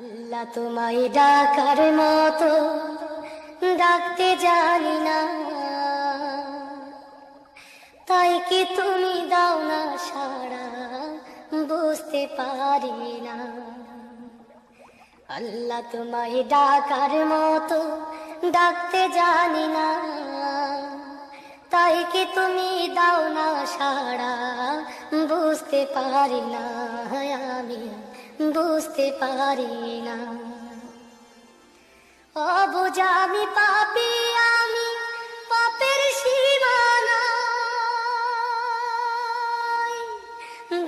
আল্লাহ তোমায় ডাকার মতো ডাকতে জানি না, তাই কি তুমি দাও না সাড়া, বুঝতে পারি না। আল্লাহ তোমায় ডাকার মতো ডাকতে জানি না, তাই কি তুমি দাও না সাড়া, বুঝতে পারি না, আমি বুঝতে পারি না। অবুঝ আমি পাপী, আমি পাপের সীমানায়,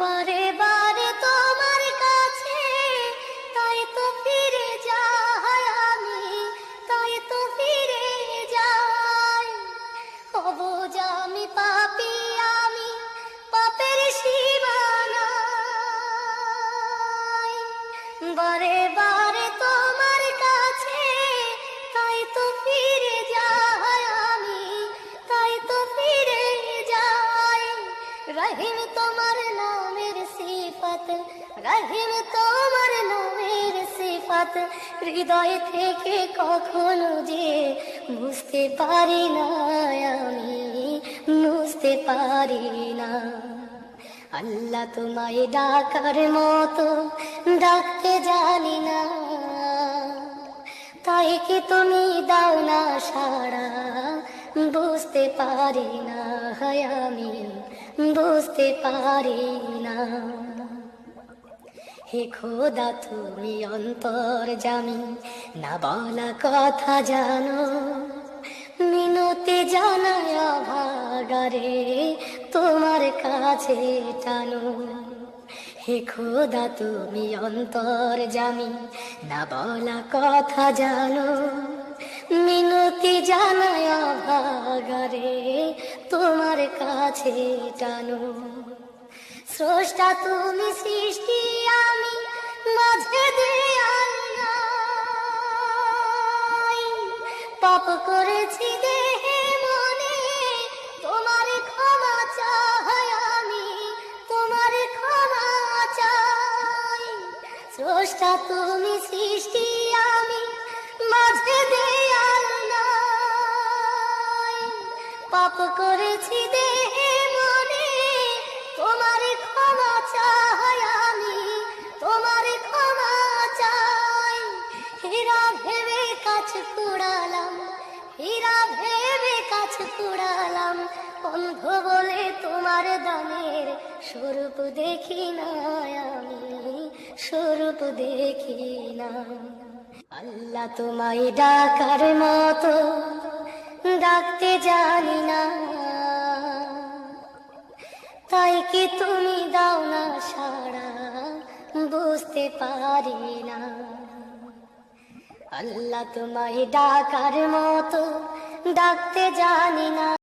বারে বারে তোমার কাছে তাই তো ফিরে যাই আমি, তাই তো ফিরে যাই। অবুঝ আমি পাপী, আমি পাপের সীমানায়, বারে বারে তোমার কাছে তাই তো ফিরে যাই আমি, তাই তো ফিরে যাই। রহিম তোমার নামের সিফাত, রহিম তোমার নামের সিফাত, হৃদয় থেকে কখনো যে বুঝতে পারি না, আমি বুঝতে পারি না। আল্লাহ তোমায় ডাকার মতো ডাকতে জানি না, তাই কি তুমি দাও না সাড়া, বুঝতে পারি না, আমি বুঝতে পারি না। হে খোদা তুমি অন্তর্যামী, না বলা কথা জানো, মিনতি জানায় ভাগারে তোমার কাছে টানো। হে খোদা তুমি অন্তর্যামী, না বলা কথা জানো, মিনতি জানায় ভাগারে তোমার কাছে টানো। স্রষ্টা তুমি, সৃষ্টি আমি, মাঝে দেয়াল নাই। পাপ করেছি দেহে মনে, তোমার ক্ষমা চাই আমি, তোমার ক্ষমা চাই। স্রষ্টা তুমি, সৃষ্টি আমি, মাঝে দেয়াল নাই। পাপ করেছি দেহে মনে, তোমার ক্ষমা চাই আমি, তোমার ক্ষমা চাই। হীরা ভেবে কাছ কুড়ালাম, হীরা ভেবে কাছ কুড়ালাম, অন্ধ বলে তোমার দানের স্বরূপ দেখি না, আমি স্বরূপ দেখি না। আল্লাহ তোমায় ডাকার মতো ডাকতে জানি না, তাই কি তুমি দাও না সাড়া, বুঝতে পারি না। আল্লাহ তোমায় ডাকার মতো ডাকতে জানি না।